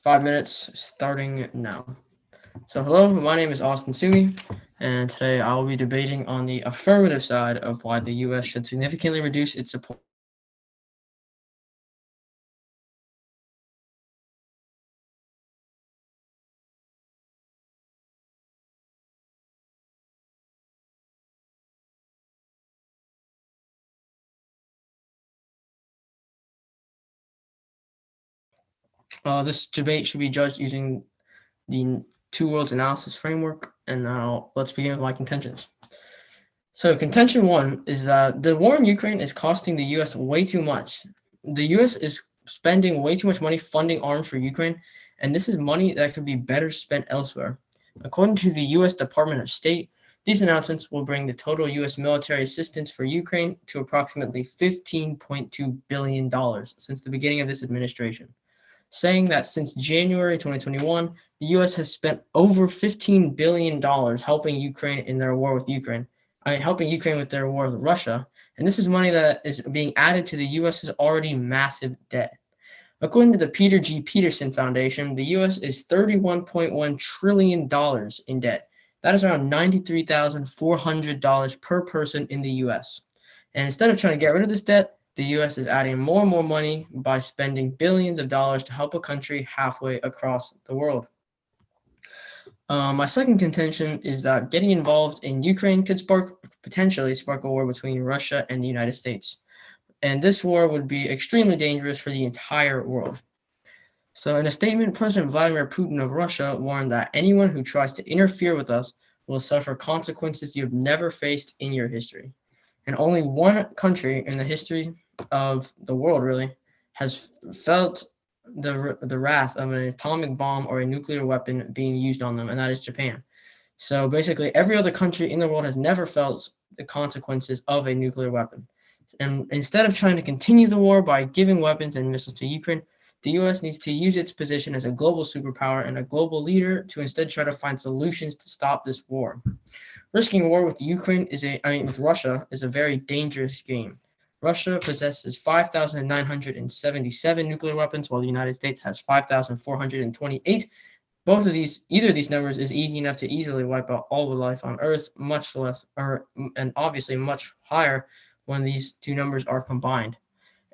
5 minutes starting now. So, hello, my name is Austen Sumi, and today I will be debating on the affirmative side of why the U.S. should significantly reduce its support. This debate should be judged using the two worlds analysis framework, and now let's begin with my contentions. So, contention one is that the war in Ukraine is costing the U.S. way too much. The U.S. is spending way too much money funding arms for Ukraine, and this is money that could be better spent elsewhere. According to the U.S. Department of State, these announcements will bring the total U.S. military assistance for Ukraine to approximately $15.2 billion since the beginning of this administration, saying that since January 2021, the U.S. has spent over $15 billion helping Ukraine in their war with Ukraine. Helping Ukraine with their war with Russia, and this is money that is being added to the U.S.'s already massive debt. According to the Peter G. Peterson Foundation, the U.S. is $31.1 trillion in debt. That is around $93,400 per person in the U.S. And instead of trying to get rid of this debt, the U.S. is adding more and more money by spending billions of dollars to help a country halfway across the world. My second contention is that getting involved in Ukraine could potentially spark a war between Russia and the United States. And this war would be extremely dangerous for the entire world. So in a statement, President Vladimir Putin of Russia warned that anyone who tries to interfere with us will suffer consequences you have never faced in your history. And only one country in the history of the world really has felt the wrath of an atomic bomb or a nuclear weapon being used on them, and that is Japan. So basically, every other country in the world has never felt the consequences of a nuclear weapon. And instead of trying to continue the war by giving weapons and missiles to Ukraine, the U.S. needs to use its position as a global superpower and a global leader to instead try to find solutions to stop this war. Risking war with with Russia is a very dangerous game. Russia possesses 5,977 nuclear weapons, while the United States has 5,428. Either of these numbers is easy enough to easily wipe out all the life on Earth, and obviously much higher when these two numbers are combined.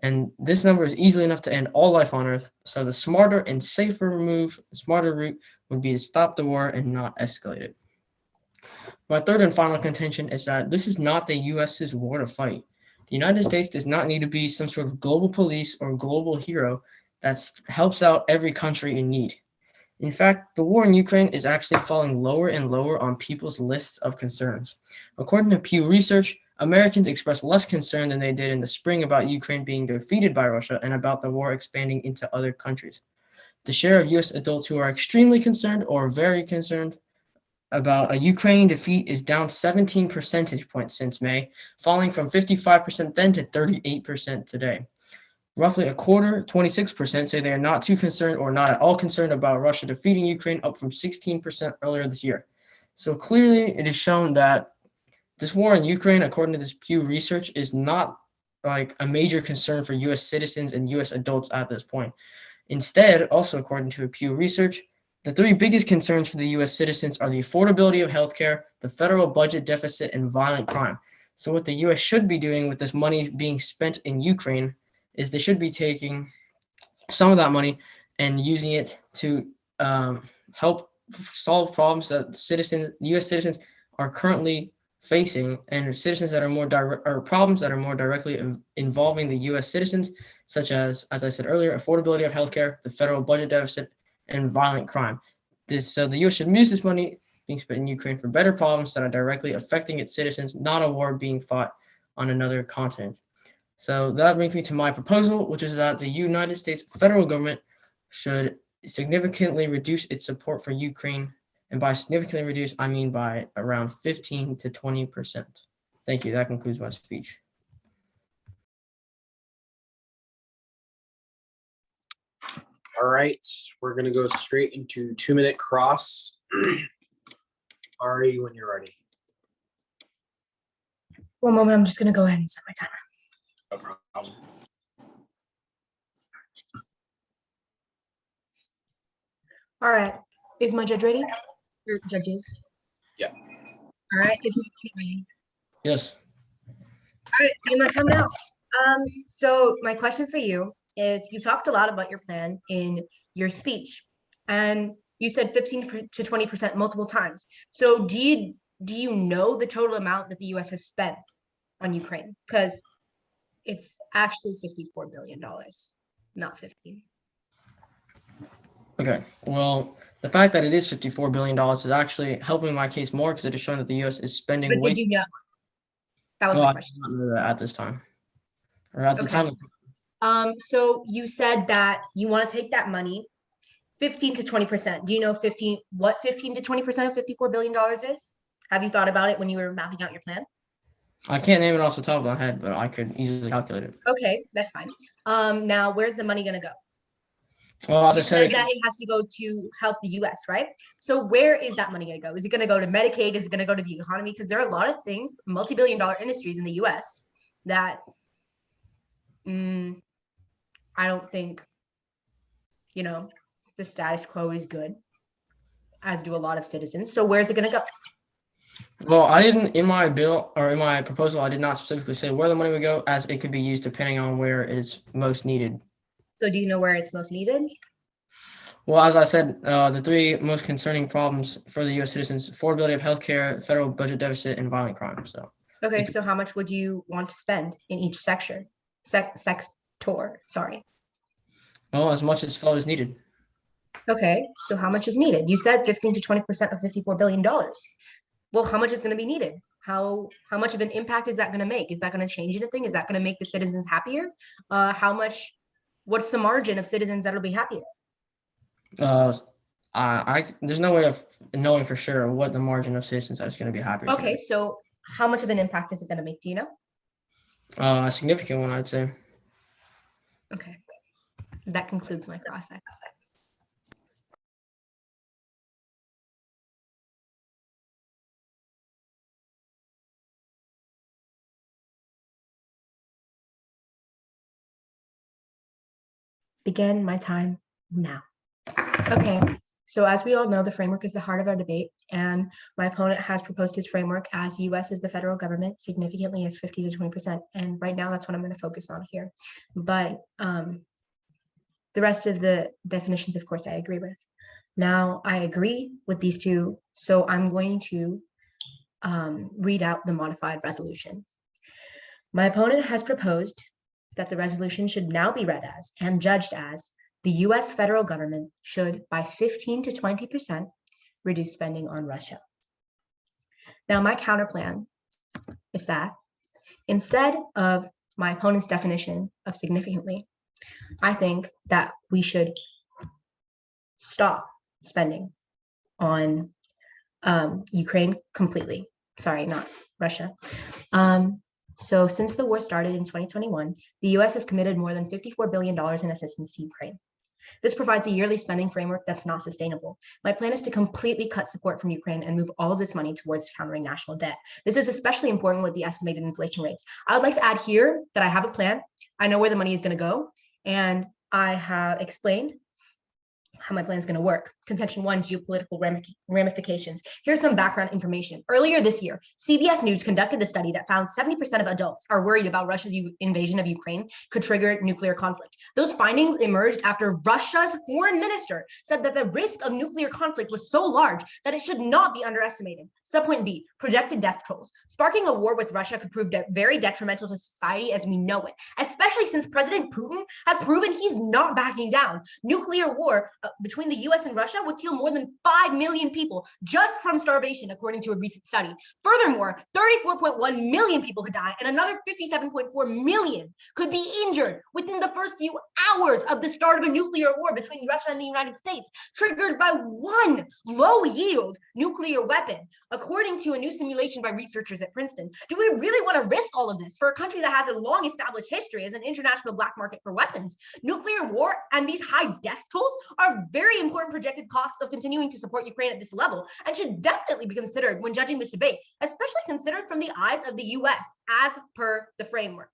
And this number is easily enough to end all life on Earth. So the smarter route would be to stop the war and not escalate it. My third and final contention is that this is not the U.S.'s war to fight. The United States does not need to be some sort of global police or global hero that helps out every country in need. In fact, the war in Ukraine is actually falling lower and lower on people's lists of concerns. According to Pew Research, Americans express less concern than they did in the spring about Ukraine being defeated by Russia and about the war expanding into other countries. The share of U.S. adults who are extremely concerned or very concerned about a Ukrainian defeat is down 17 percentage points since May, falling from 55% then to 38% today. Roughly a quarter, 26%, say they are not too concerned or not at all concerned about Russia defeating Ukraine, up from 16% earlier this year. So clearly it is shown that this war in Ukraine, according to this Pew Research, is not like a major concern for U.S. citizens and U.S. adults at this point. Instead, also according to Pew Research, the three biggest concerns for the U.S. citizens are the affordability of healthcare, the federal budget deficit, and violent crime. So what the U.S. should be doing with this money being spent in Ukraine is they should be taking some of that money and using it to help solve problems that U.S. citizens are currently facing, and citizens that are more direct, or problems that are more directly involving the U.S. citizens, such as I said earlier, affordability of healthcare, the federal budget deficit, and violent crime. So the U.S. should use this money being spent in Ukraine for better problems that are directly affecting its citizens, not a war being fought on another continent. So that brings me to my proposal, which is that the United States federal government should significantly reduce its support for Ukraine. And by significantly reduce, I mean by around 15 to 20%. Thank you. That concludes my speech. All right, we're going to go straight into 2-minute cross. Ary, when you're ready. One moment, I'm just going to go ahead and set my timer. No problem. All right. Is my judge ready? Or judges? Yeah. All right. Is my opponent ready? Yes. All right. Give my time now. So my question for you is: you talked a lot about your plan in your speech, and you said 15 to 20% multiple times. So do you know the total amount that the U.S. has spent on Ukraine? Because it's actually $54 billion, not 15. Okay. Well, the fact that it is $54 billion is actually helping my case more because it is showing that the U.S. is spending But way. did you know? That was Well, my I did question. not know that at this time, or at the Okay. time. So you said that you want to take that money, 15 to 20%. Do you know 15 to 20% of $54 billion is? Have you thought about it when you were mapping out your plan? I can't name it off the top of my head, but I could easily calculate it. Okay, that's fine. Now where's the money gonna go? Well, as I You said said, that it has to go to help the US, right? So where is that money gonna go? Is it gonna go to Medicaid? Is it gonna go to the economy? Because there are a lot of things, multi-billion-dollar industries in the US that I don't think, the status quo is good, as do a lot of citizens. So where's it gonna go? well, I didn't in my bill or in my proposal, I did not specifically say where the money would go, as it could be used depending on where it is most needed. So do you know where it's most needed? Well, as I said, the three most concerning problems for the U.S. citizens: affordability of healthcare, federal budget deficit, and violent crime. So, Okay, so how much would you want to spend in each sector? Sorry. well, as much as felt is needed. Okay, so how much is needed? You said 15 to 20% of $54 billion. Well, how much is going to be needed? How much of an impact is that going to make? Is that going to change anything? Is that going to make the citizens happier? What's the margin of citizens that'll be happier? There's no way of knowing for sure what the margin of citizens that is going to be happy. Okay, so how much of an impact is it going to make? Do you know? A significant one, I'd say. Okay, that concludes my process. Begin my time now. Okay, so as we all know, the framework is the heart of our debate, and my opponent has proposed his framework as the U.S. is the federal government significantly as 50 to 20%, and right now that's what I'm going to focus on here. But the rest of the definitions, of course, I agree with. Now, I agree with these two, so I'm going to read out the modified resolution. My opponent has proposed that the resolution should now be read as and judged as the U.S. federal government should, by 15 to 20%, reduce spending on Russia. Now, my counterplan is that instead of my opponent's definition of significantly, I think that we should stop spending on Ukraine completely. Sorry, not Russia. So since the war started in 2021, the U.S. has committed more than $54 billion in assistance to Ukraine. This provides a yearly spending framework that's not sustainable. My plan is to completely cut support from Ukraine and move all of this money towards countering national debt. This is especially important with the estimated inflation rates. I would like to add here that I have a plan. I know where the money is going to go, and I have explained how my plan is going to work. Contention 1, geopolitical ramifications. Here's some background information. Earlier this year, CBS News conducted a study that found 70% of adults are worried about Russia's invasion of Ukraine could trigger nuclear conflict. Those findings emerged after Russia's foreign minister said that the risk of nuclear conflict was so large that it should not be underestimated. Subpoint B, projected death tolls. Sparking a war with Russia could prove very detrimental to society as we know it, especially since President Putin has proven he's not backing down. Nuclear war between the US and Russia would kill more than 5 million people just from starvation, according to a recent study. Furthermore, 34.1 million people could die and another 57.4 million could be injured within the first few hours of the start of a nuclear war between Russia and the United States, triggered by one low-yield nuclear weapon, according to a new simulation by researchers at Princeton. Do we really want to risk all of this for a country that has a long-established history as an international black market for weapons? Nuclear war and these high death tolls are very important projected costs of continuing to support Ukraine at this level and should definitely be considered when judging this debate, especially considered from the eyes of the US as per the framework.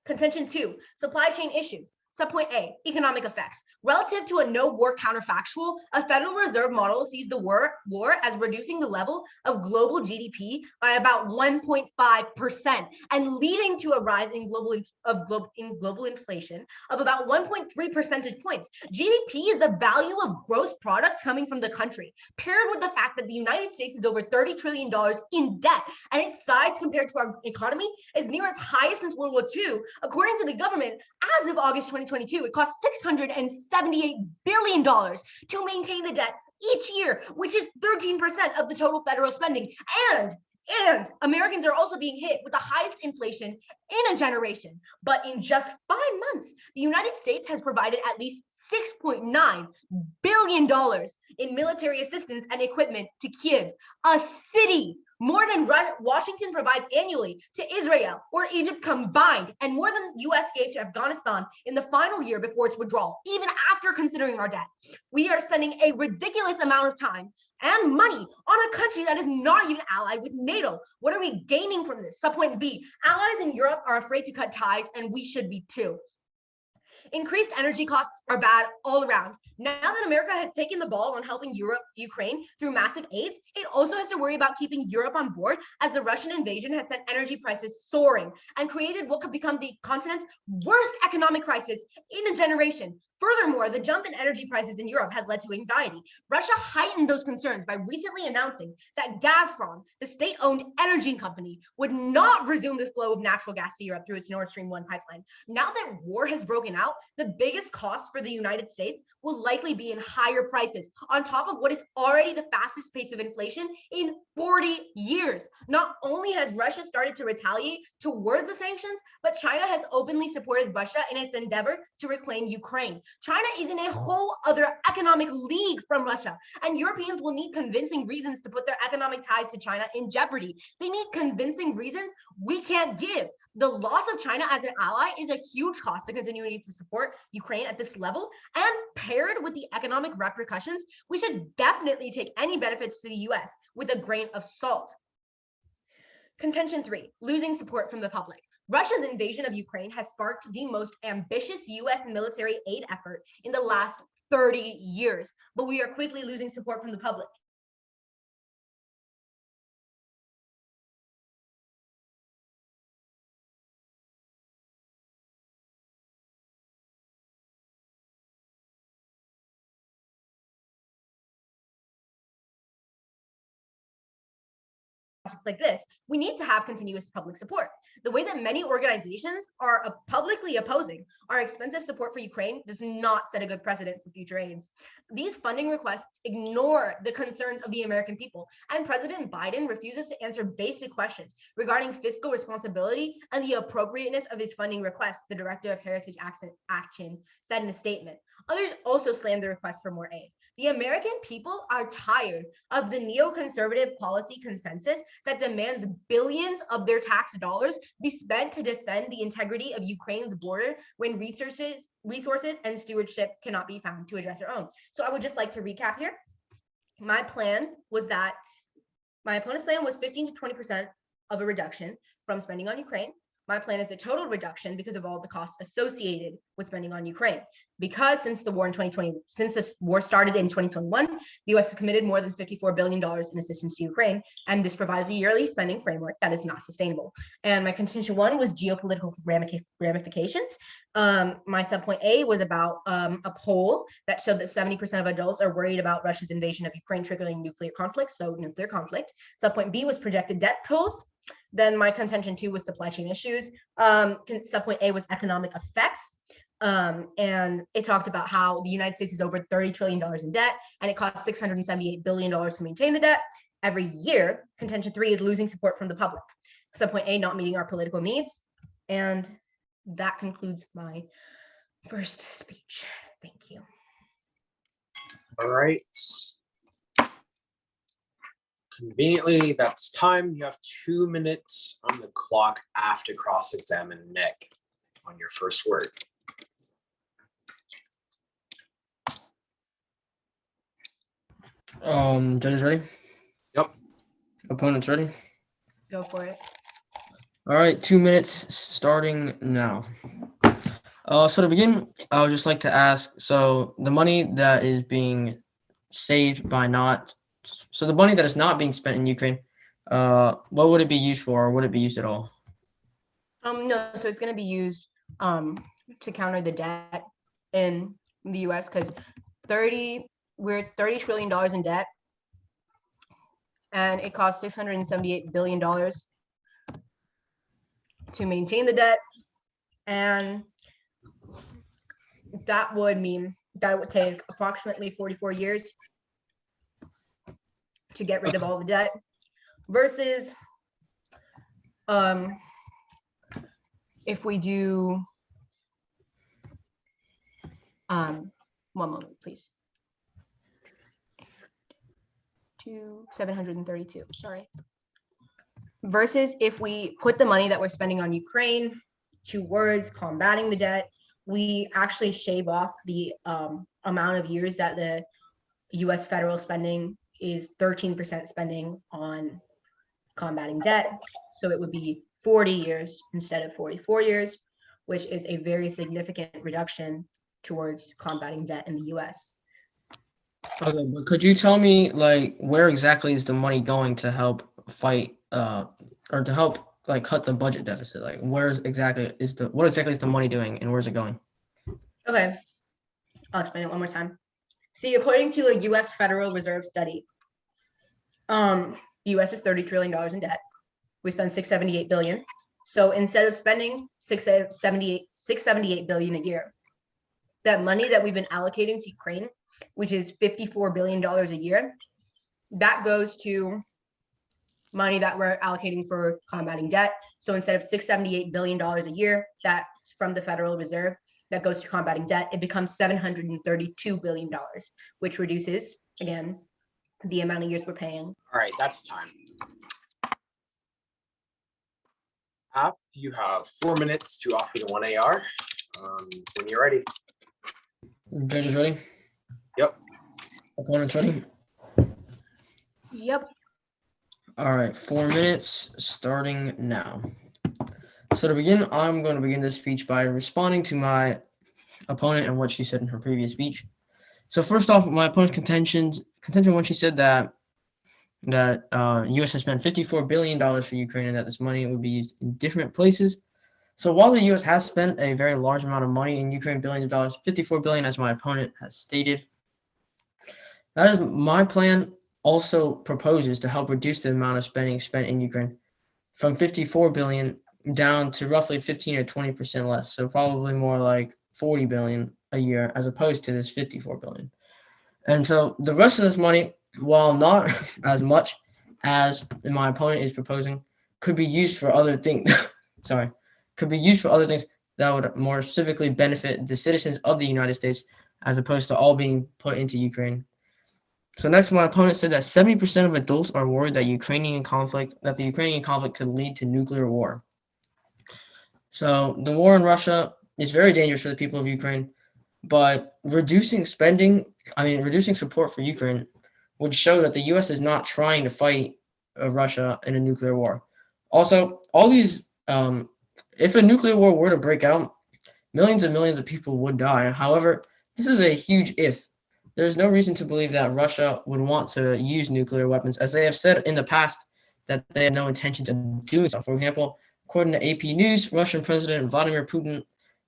Contention 2, supply chain issues. Subpoint A, economic effects. Relative to a no-war counterfactual, a Federal Reserve model sees the war as reducing the level of global GDP by about 1.5% and leading to a rise in global inflation of about 1.3 percentage points. GDP is the value of gross products coming from the country, paired with the fact that the United States is over $30 trillion in debt, and its size compared to our economy is near its highest since World War II. According to the government, as of August 2022, it costs $678 billion to maintain the debt each year, which is 13% of the total federal spending. And Americans are also being hit with the highest inflation in a generation. But in just 5 months, the United States has provided at least $6.9 billion in military assistance and equipment to Kiev, a city more than Washington provides annually to Israel or Egypt combined, and more than US gave to Afghanistan in the final year before its withdrawal, even after considering our debt. We are spending a ridiculous amount of time and money on a country that is not even allied with NATO. What are we gaining from this? Subpoint B, allies in Europe are afraid to cut ties, and we should be too. Increased energy costs are bad all around. Now that America has taken the ball on helping Ukraine through massive aids, it also has to worry about keeping Europe on board, as the Russian invasion has sent energy prices soaring and created what could become the continent's worst economic crisis in a generation. Furthermore, the jump in energy prices in Europe has led to anxiety. Russia heightened those concerns by recently announcing that Gazprom, the state-owned energy company, would not resume the flow of natural gas to Europe through its Nord Stream 1 pipeline. Now that war has broken out, the biggest cost for the United States will likely be in higher prices, on top of what is already the fastest pace of inflation in 40 years. Not only has Russia started to retaliate towards the sanctions, but China has openly supported Russia in its endeavor to reclaim Ukraine. China is in a whole other economic league from Russia, and Europeans will need convincing reasons to put their economic ties to China in jeopardy. They need convincing reasons we can't give. The loss of China as an ally is a huge cost to continuing to support Ukraine at this level, and paired with the economic repercussions, we should definitely take any benefits to the US with a grain of salt. Contention 3, losing support from the public. Russia's invasion of Ukraine has sparked the most ambitious US military aid effort in the last 30 years, but we are quickly losing support from the public. Like this, we need to have continuous public support. The way that many organizations are publicly opposing our expensive support for Ukraine does not set a good precedent for future aids. These funding requests ignore the concerns of the American people, and President Biden refuses to answer basic questions regarding fiscal responsibility and the appropriateness of his funding requests, the director of Heritage Action said in a statement. Others also slammed the request for more aid. The American people are tired of the neoconservative policy consensus that demands billions of their tax dollars be spent to defend the integrity of Ukraine's border when resources and stewardship cannot be found to address their own. So I would just like to recap here. My opponent's plan was 15 to 20% of a reduction from spending on Ukraine. My plan is a total reduction because of all the costs associated with spending on Ukraine. Because since this war started in 2021, the US has committed more than $54 billion in assistance to Ukraine, and this provides a yearly spending framework that is not sustainable. And my contention 1 was geopolitical ramifications. My subpoint A was about a poll that showed that 70% of adults are worried about Russia's invasion of Ukraine triggering nuclear conflict, so nuclear conflict. Subpoint B was projected debt tolls. Then my contention 2 was supply chain issues. Subpoint A was economic effects. And it talked about how the United States is over $30 trillion in debt, and it costs $678 billion to maintain the debt every year. Contention 3 is losing support from the public. Subpoint A, not meeting our political needs. And that concludes my first speech. Thank you. All right. Conveniently, that's time. You have 2 minutes on the clock after cross-examine neg on your first word. Judges ready? Yep. Opponents ready? Go for it. All right, 2 minutes starting now. So to begin, I would just like to ask, so the money that is being saved by not, so the money that is not being spent in Ukraine, what would it be used for, or would it be used at all? No, so it's going to be used um to counter the debt in the US because we're $30 trillion in debt, and it costs $678 billion to maintain the debt, and that would mean that it would take approximately 44 years to get rid of all the debt versus if we do one moment please, 732, sorry, versus if we put the money that we're spending on Ukraine towards combating the debt, we actually shave off the amount of years that the US federal spending is 13% spending on combating debt. So it would be 40 years instead of 44 years, which is a very significant reduction towards combating debt in the US. Okay, but could you tell me, like, where exactly is the money going to help fight, or to help, like, cut the budget deficit? Like, what exactly is the money doing, and where's it going? Okay, I'll explain it one more time. See, according to a US Federal Reserve study, the US is $30 trillion in debt. We spend 678 billion. So instead of spending 678 billion a year, that money that we've been allocating to Ukraine, which is $54 billion a year, that goes to money that we're allocating for combating debt. So instead of $678 billion a year, that's from the Federal Reserve, that goes to combating debt, it becomes $732 billion, which reduces, again, the amount of years we're paying. All right, that's time. AF, you have 4 minutes to offer the 1 AR when you're ready. Judges ready? Yep. Opponents ready? Yep. All right, 4 minutes starting now. So to begin, I'm going to begin this speech by responding to my opponent and what she said in her previous speech. So first off, my opponent's contention when she said that U.S. has spent $54 billion for Ukraine and that this money would be used in different places. So while the U.S. has spent a very large amount of money in Ukraine, billions of dollars, 54 billion, as my opponent has stated, that is my plan also proposes to help reduce the amount of spending spent in Ukraine from 54 billion down to roughly 15 or 20% less. So probably more like 40 billion a year as opposed to this 54 billion. And so the rest of this money, while not as much as my opponent is proposing, could be used for other things. Could be used for other things that would more specifically benefit the citizens of the United States as opposed to all being put into Ukraine. So next, my opponent said that 70% of adults are worried that the Ukrainian conflict could lead to nuclear war. So the war in Russia is very dangerous for the people of Ukraine, but reducing support for Ukraine would show that the U.S. is not trying to fight Russia in a nuclear war. Also, if a nuclear war were to break out, millions and millions of people would die. However, this is a huge if. There's no reason to believe that Russia would want to use nuclear weapons, as they have said in the past that they have no intentions of doing so. For example, according to AP News, Russian President Vladimir Putin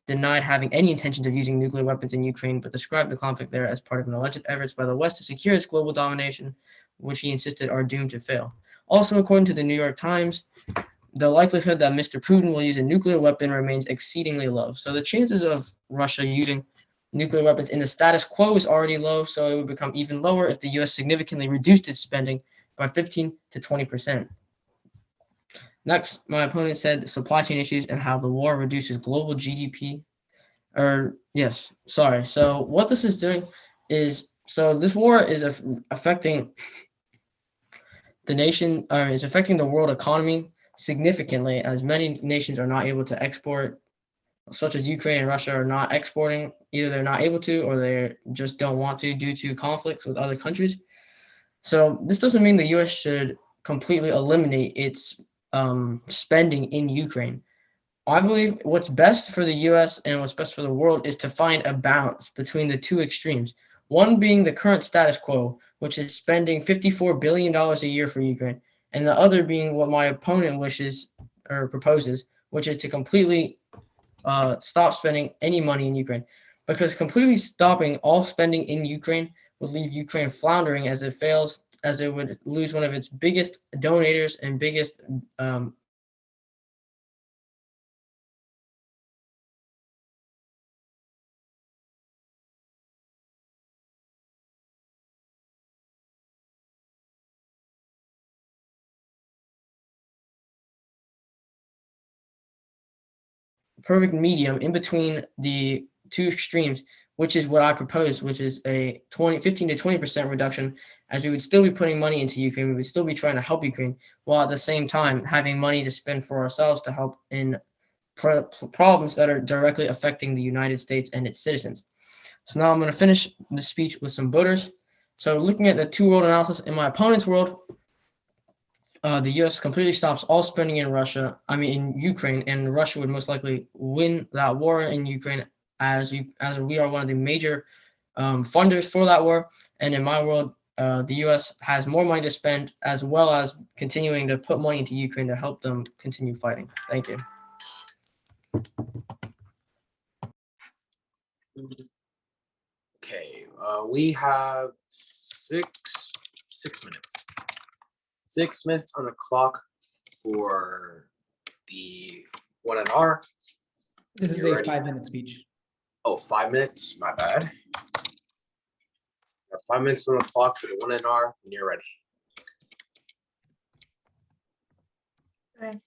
denied having any intentions of using nuclear weapons in Ukraine, but described the conflict there as part of an alleged efforts by the West to secure its global domination, which he insisted are doomed to fail. Also, according to the New York Times, the likelihood that Mr. Putin will use a nuclear weapon remains exceedingly low. So the chances of Russia using nuclear weapons in the status quo is already low, so it would become even lower if the U.S. significantly reduced its spending by 15 to 20%. Next, my opponent said supply chain issues and how the war reduces global GDP. So what this is doing is, so this war is affecting the nation, or is affecting the world economy significantly, as many nations are not able to export, such as Ukraine and Russia are not exporting. Either they're not able to, or they just don't want to due to conflicts with other countries. So this doesn't mean the U.S. should completely eliminate its spending in Ukraine. I believe what's best for the US and what's best for the world is to find a balance between the two extremes. One being the current status quo, which is spending $54 billion a year for Ukraine, and the other being what my opponent wishes or proposes, which is to completely stop spending any money in Ukraine. Because completely stopping all spending in Ukraine would leave Ukraine floundering as it fails, as it would lose one of its biggest donators and biggest perfect medium in between the two extremes, which is what I propose, which is a 15 to 20% reduction, as we would still be putting money into Ukraine. We would still be trying to help Ukraine, while at the same time having money to spend for ourselves to help in problems that are directly affecting the United States and its citizens. So now I'm going to finish the speech with some voters. So looking at the two-world analysis, in my opponent's world, the U.S. completely stops all spending in Russia. I mean, in Ukraine, and Russia would most likely win that war in Ukraine, as we are one of the major funders for that war. And in my world, the U.S. has more money to spend, as well as continuing to put money into Ukraine to help them continue fighting. Thank you. Okay, we have six minutes. 6 minutes on the clock for the 1NR. This is You a ready? 5-minute speech. Oh, 5 minutes. My bad. We have 5 minutes on the clock for the 1NR when you're ready. Okay.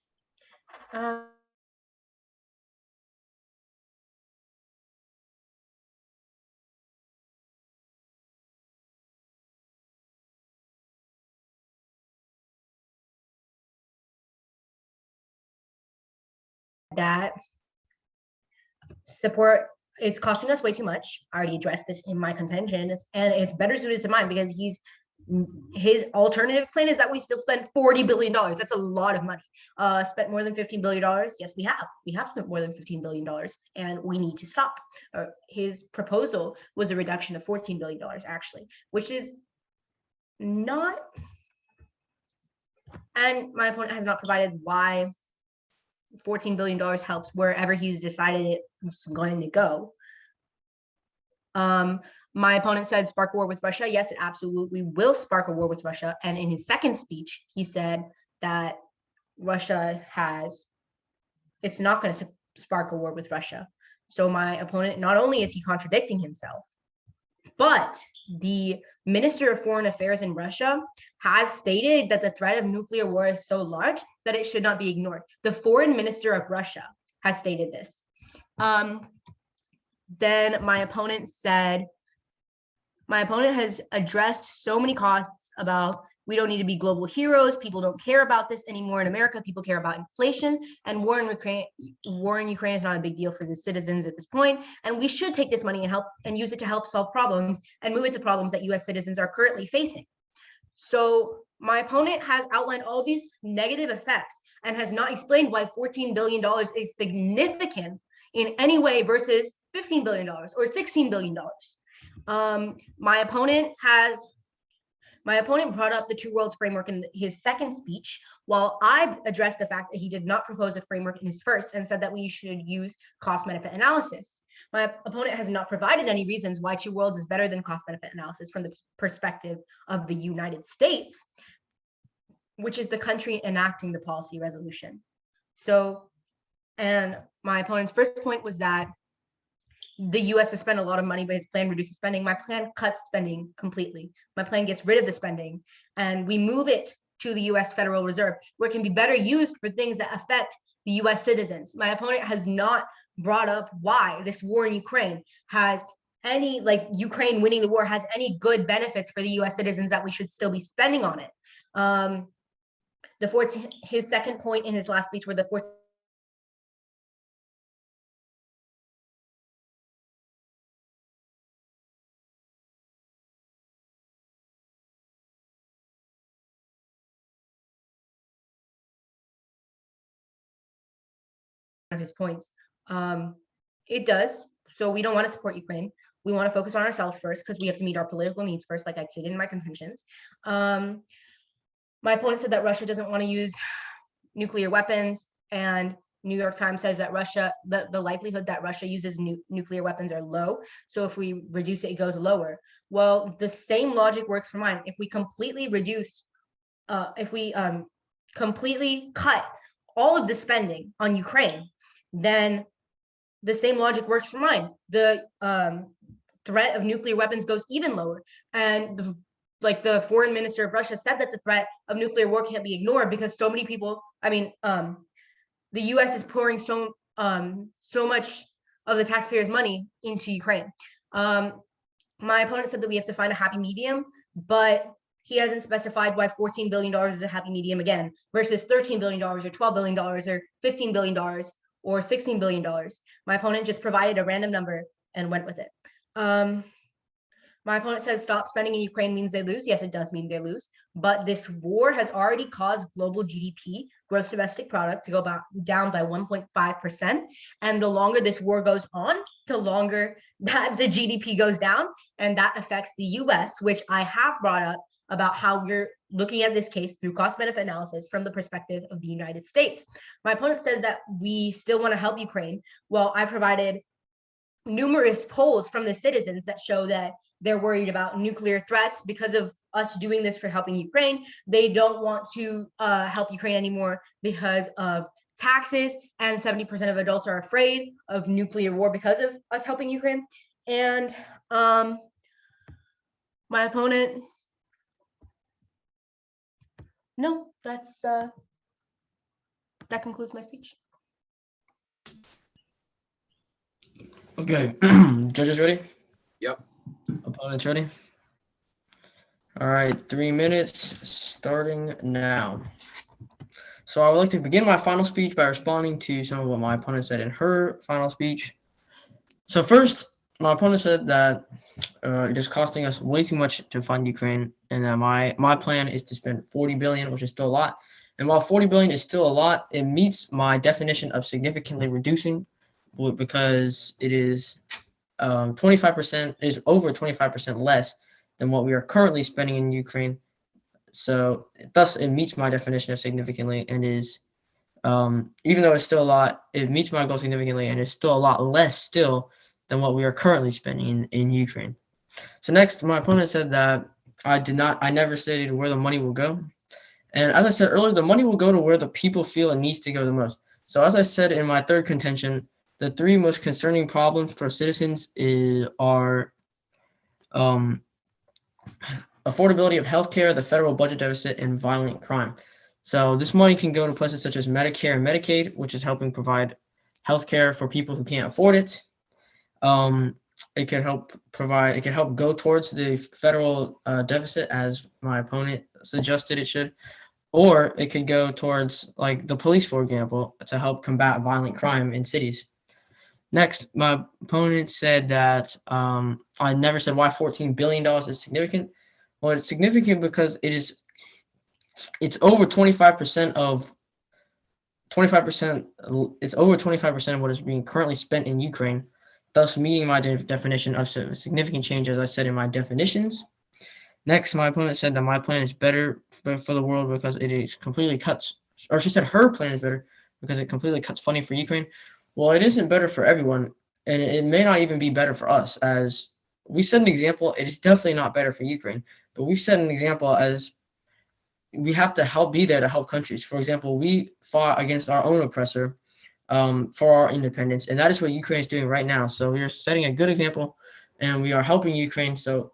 That support, it's costing us way too much. I already addressed this in my contention, and it's better suited to mine because his alternative plan is that we still spend $40 billion. That's a lot of money. Spent more than $15 billion. Yes, we have spent more than $15 billion, and we need to stop. His proposal was a reduction of $14 billion actually, which is not, and my opponent has not provided why $14 billion helps wherever he's decided it's going to go. My opponent said spark a war with Russia. Yes, it absolutely will spark a war with Russia. And in his second speech, he said that it's not going to spark a war with Russia. So my opponent, not only is he contradicting himself, but the Minister of Foreign Affairs in Russia has stated that the threat of nuclear war is so large that it should not be ignored. The Foreign Minister of Russia has stated this. Then my opponent has addressed so many costs about we don't need to be global heroes. People don't care about this anymore in America. People care about inflation, and war in Ukraine is not a big deal for the citizens at this point. And we should take this money and use it to help solve problems and move it to problems that US citizens are currently facing. So my opponent has outlined all these negative effects and has not explained why $14 billion is significant in any way versus $15 billion or $16 billion. My opponent brought up the two worlds framework in his second speech, while I addressed the fact that he did not propose a framework in his first and said that we should use cost-benefit analysis. My opponent has not provided any reasons why two worlds is better than cost-benefit analysis from the perspective of the United States, which is the country enacting the policy resolution. So, and my opponent's first point was that the US has spent a lot of money, but his plan reduces spending. My plan cuts spending completely. My plan gets rid of the spending, and we move it to the US Federal Reserve, where it can be better used for things that affect the US citizens. My opponent has not brought up why this war in Ukraine has any, like Ukraine winning the war has any good benefits for the US citizens that we should still be spending on it. His second point in his last speech were the 14 of his points. It does. So we don't want to support Ukraine. We want to focus on ourselves first because we have to meet our political needs first, like I stated in my contentions. My opponent said that Russia doesn't want to use nuclear weapons, and New York Times says that the likelihood that Russia uses nuclear weapons are low. So if we reduce it, it goes lower. Well, the same logic works for mine. If we completely reduce, if we completely cut all of the spending on Ukraine, then the same logic works for mine. The threat of nuclear weapons goes even lower. And the foreign minister of Russia said that the threat of nuclear war can't be ignored because so many people, the US is pouring so much of the taxpayers' money into Ukraine. My opponent said that we have to find a happy medium, but he hasn't specified why $14 billion is a happy medium again versus $13 billion or $12 billion or $15 billion or $16 billion. My opponent just provided a random number and went with it. My opponent says stop spending in Ukraine means they lose. Yes, it does mean they lose. But this war has already caused global GDP, gross domestic product, to go down by 1.5%. And the longer this war goes on, the longer that the GDP goes down. And that affects the US, which I have brought up about how we're looking at this case through cost-benefit analysis from the perspective of the United States. My opponent says that we still want to help Ukraine. Well, I provided numerous polls from the citizens that show that they're worried about nuclear threats because of us doing this for helping Ukraine. They don't want to help Ukraine anymore because of taxes, and 70% of adults are afraid of nuclear war because of us helping Ukraine. And my opponent, no, that's that concludes my speech. Okay, judges ready? Yep. Opponents ready? All right, 3 minutes starting now. So I would like to begin my final speech by responding to some of what my opponent said in her final speech. So first, my opponent said that it is costing us way too much to fund Ukraine, and that my plan is to spend $40 billion, which is still a lot. And while $40 billion is still a lot, it meets my definition of significantly reducing, because it is 25%, is over 25% less than what we are currently spending in Ukraine. So thus it meets my definition of significantly, and is even though it's still a lot, it meets my goal significantly, and it's still a lot less still than what we are currently spending in Ukraine. So next, my opponent said that I never stated where the money will go. And as I said earlier, the money will go to where the people feel it needs to go the most. So as I said in my third contention, the three most concerning problems for citizens are affordability of healthcare, the federal budget deficit, and violent crime. So this money can go to places such as Medicare and Medicaid, which is helping provide healthcare for people who can't afford it. It can help go towards the federal deficit, as my opponent suggested it should, or it could go towards, like, the police, for example, to help combat violent crime in cities. Next, my opponent said that I never said why $14 billion is significant. Well, it's significant because it's over 25% of 25%. It's over 25% of what is being currently spent in Ukraine, thus meeting my definition of significant change, as I said in my definitions. Next, my opponent said that my plan is better for the world because it is completely cuts, or she said her plan is better because it completely cuts funding for Ukraine. Well, it isn't better for everyone, and it may not even be better for us. As we set an example, it is definitely not better for Ukraine, but we set an example as we have to be there to help countries. For example, we fought against our own oppressor for our independence, and that is what Ukraine is doing right now. So we are setting a good example, and we are helping Ukraine. So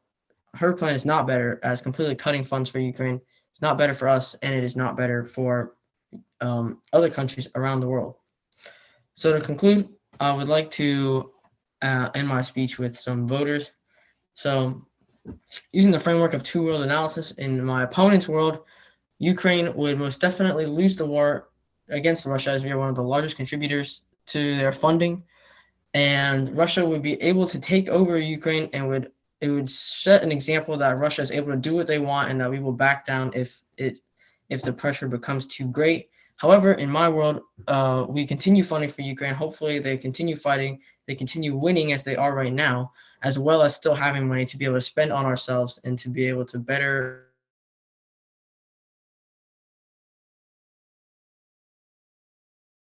her plan is not better, as completely cutting funds for Ukraine. It's not better for us, and it is not better for other countries around the world. So to conclude, I would like to end my speech with some voters. So using the framework of two-world analysis, in my opponent's world, Ukraine would most definitely lose the war against Russia, as we are one of the largest contributors to their funding. And Russia would be able to take over Ukraine, and it would set an example that Russia is able to do what they want, and that we will back down if the pressure becomes too great. However, in my world, we continue funding for Ukraine. Hopefully, they continue fighting, they continue winning as they are right now, as well as still having money to be able to spend on ourselves and to be able to better